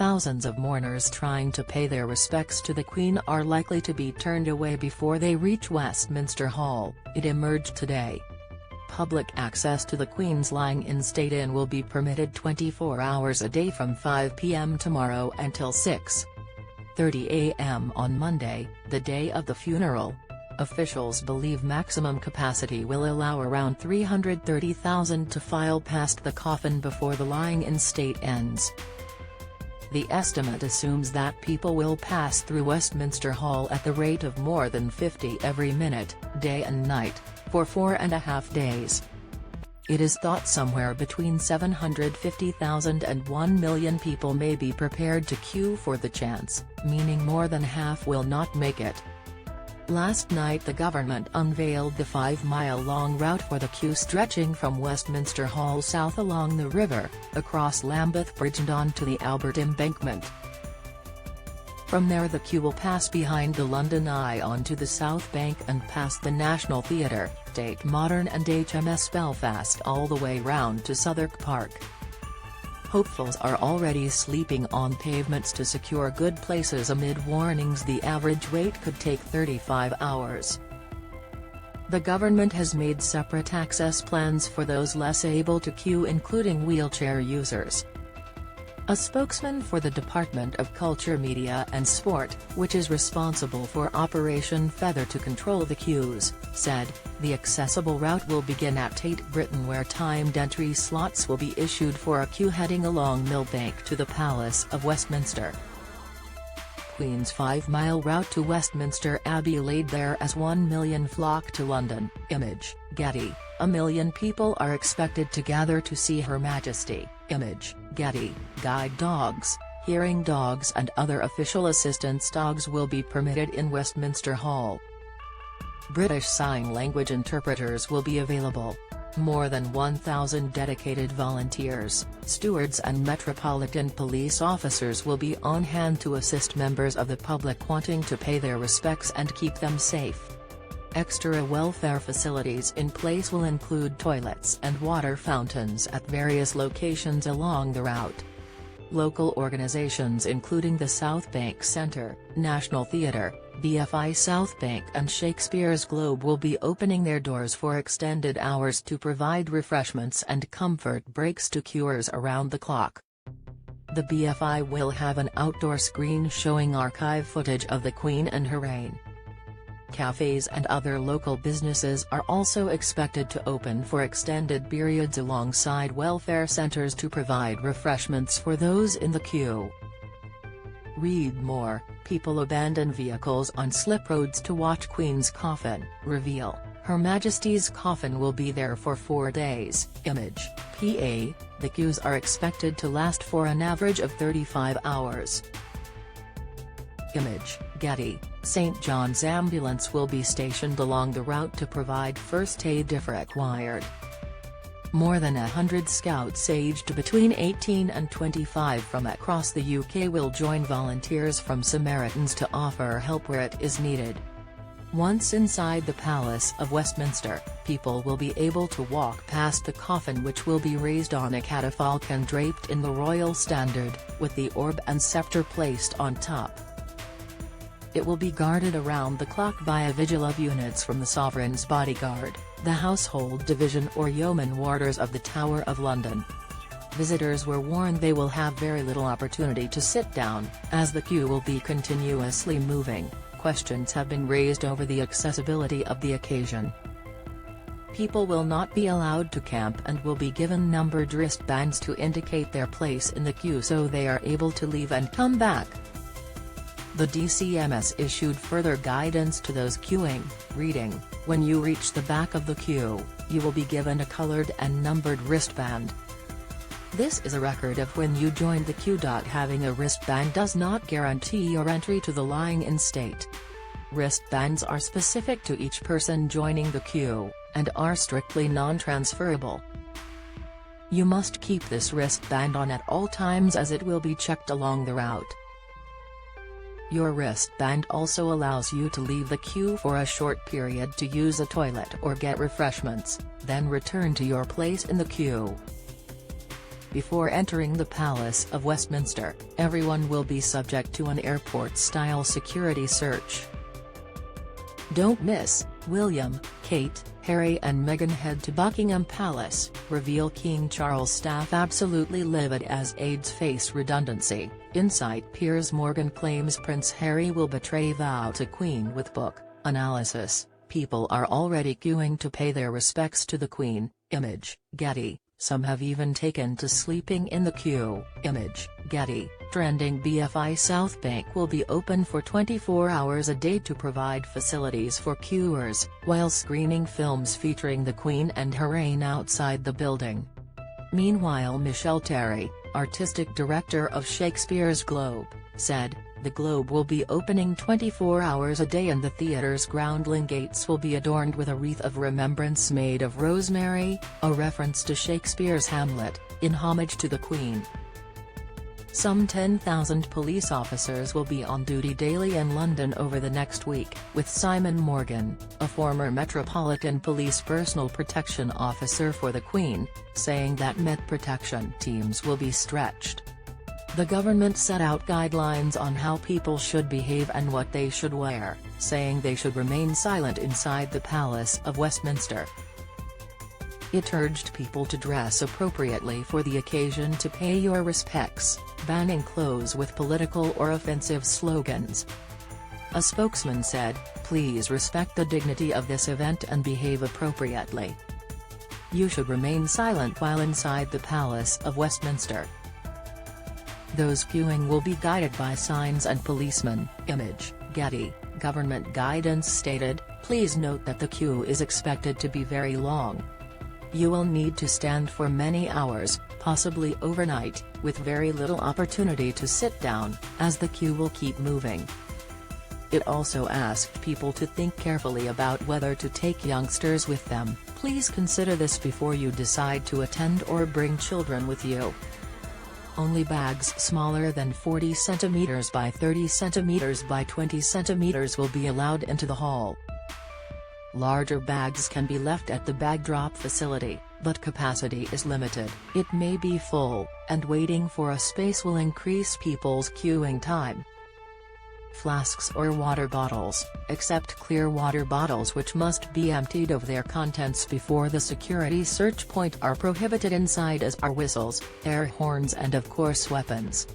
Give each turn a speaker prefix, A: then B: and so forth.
A: Thousands of mourners trying to pay their respects to the Queen are likely to be turned away before they reach Westminster Hall, it emerged today. Public access to the Queen's lying-in state inn will be permitted 24 hours a day from 5 p.m. tomorrow until 6:30 a.m. on Monday, the day of the funeral. Officials believe maximum capacity will allow around 330,000 to file past the coffin before the lying-in state ends. The estimate assumes that people will pass through Westminster Hall at the rate of more than 50 every minute, day and night, for 4.5 days. It is thought somewhere between 750,000 and 1 million people may be prepared to queue for the chance, meaning more than half will not make it. Last night the government unveiled the 5-mile-long route for the queue stretching from Westminster Hall south along the river, across Lambeth Bridge and onto the Albert Embankment. From there the queue will pass behind the London Eye onto the South Bank and past the National Theatre, Tate Modern and HMS Belfast all the way round to Southwark Park. Hopefuls are already sleeping on pavements to secure good places amid warnings the average wait could take 35 hours. The government has made separate access plans for those less able to queue, including wheelchair users. A spokesman for the Department of Culture, Media and Sport, which is responsible for Operation Feather to control the queues, said, "The accessible route will begin at Tate Britain, where timed entry slots will be issued for a queue heading along Millbank to the Palace of Westminster." Queen's 5-mile route to Westminster Abbey laid there as 1 million flock to London. Image, Getty. 1 million people are expected to gather to see Her Majesty. Image, Getty. Guide dogs, hearing dogs and other official assistance dogs will be permitted in Westminster Hall. British Sign Language interpreters will be available. More than 1,000 dedicated volunteers, stewards and Metropolitan Police officers will be on hand to assist members of the public wanting to pay their respects and keep them safe. Extra welfare facilities in place will include toilets and water fountains at various locations along the route. Local organisations including the South Bank Centre, National Theatre, BFI South Bank and Shakespeare's Globe will be opening their doors for extended hours to provide refreshments and comfort breaks to queuers around the clock. The BFI will have an outdoor screen showing archive footage of the Queen and her reign. Cafes and other local businesses are also expected to open for extended periods alongside welfare centres to provide refreshments for those in the queue. Read more. People abandon vehicles on slip roads to watch Queen's coffin. Reveal, Her Majesty's coffin will be there for 4 days. Image, PA. The queues are expected to last for an average of 35 hours. Image, Getty. St. John's Ambulance will be stationed along the route to provide first aid if required. More than 100 scouts aged between 18 and 25 from across the UK will join volunteers from Samaritans to offer help where it is needed. Once inside the Palace of Westminster, people will be able to walk past the coffin, which will be raised on a catafalque and draped in the royal standard, with the orb and sceptre placed on top. It will be guarded around the clock by a vigil of units from the Sovereign's Bodyguard, the Household Division or Yeoman Warders of the Tower of London. Visitors were warned they will have very little opportunity to sit down, as the queue will be continuously moving. Questions have been raised over the accessibility of the occasion. People will not be allowed to camp and will be given numbered wristbands to indicate their place in the queue so they are able to leave and come back. The DCMS issued further guidance to those queuing, reading, "When you reach the back of the queue, you will be given a coloured and numbered wristband. This is a record of when you joined the queue. Having a wristband does not guarantee your entry to the lying-in state. Wristbands are specific to each person joining the queue, and are strictly non-transferable. You must keep this wristband on at all times as it will be checked along the route. Your wristband also allows you to leave the queue for a short period to use a toilet or get refreshments, then return to your place in the queue. Before entering the Palace of Westminster, everyone will be subject to an airport-style security search. Don't miss: William, Kate, Harry and Meghan head to Buckingham Palace, reveal King Charles staff absolutely livid as aides face redundancy. Insight: Piers Morgan claims Prince Harry will betray vow to Queen with book. Analysis: people are already queuing to pay their respects to the Queen. Image, Getty. Some have even taken to sleeping in the queue. Image, Getty. Trending: BFI South Bank will be open for 24 hours a day to provide facilities for queuers, while screening films featuring the Queen and her reign outside the building. Meanwhile, Michelle Terry, artistic director of Shakespeare's Globe, said, "The Globe will be opening 24 hours a day and the theatre's groundling gates will be adorned with a wreath of remembrance made of rosemary, a reference to Shakespeare's Hamlet, in homage to the Queen." Some 10,000 police officers will be on duty daily in London over the next week, with Simon Morgan, a former Metropolitan Police personal protection officer for the Queen, saying that Met protection teams will be stretched. The government set out guidelines on how people should behave and what they should wear, saying they should remain silent inside the Palace of Westminster. It urged people to dress appropriately for the occasion to pay your respects, banning clothes with political or offensive slogans. A spokesman said, "Please respect the dignity of this event and behave appropriately. You should remain silent while inside the Palace of Westminster. Those queuing will be guided by signs and policemen." Image, Getty. Government guidance stated, "Please note that the queue is expected to be very long. You will need to stand for many hours, possibly overnight, with very little opportunity to sit down, as the queue will keep moving." It also asked people to think carefully about whether to take youngsters with them. "Please consider this before you decide to attend or bring children with you. Only bags smaller than 40 cm by 30 cm by 20 cm will be allowed into the hall. Larger bags can be left at the bag drop facility, but capacity is limited. It may be full, and waiting for a space will increase people's queuing time." Flasks or water bottles, except clear water bottles which must be emptied of their contents before the security search point, are prohibited inside, as are whistles, air horns and of course weapons.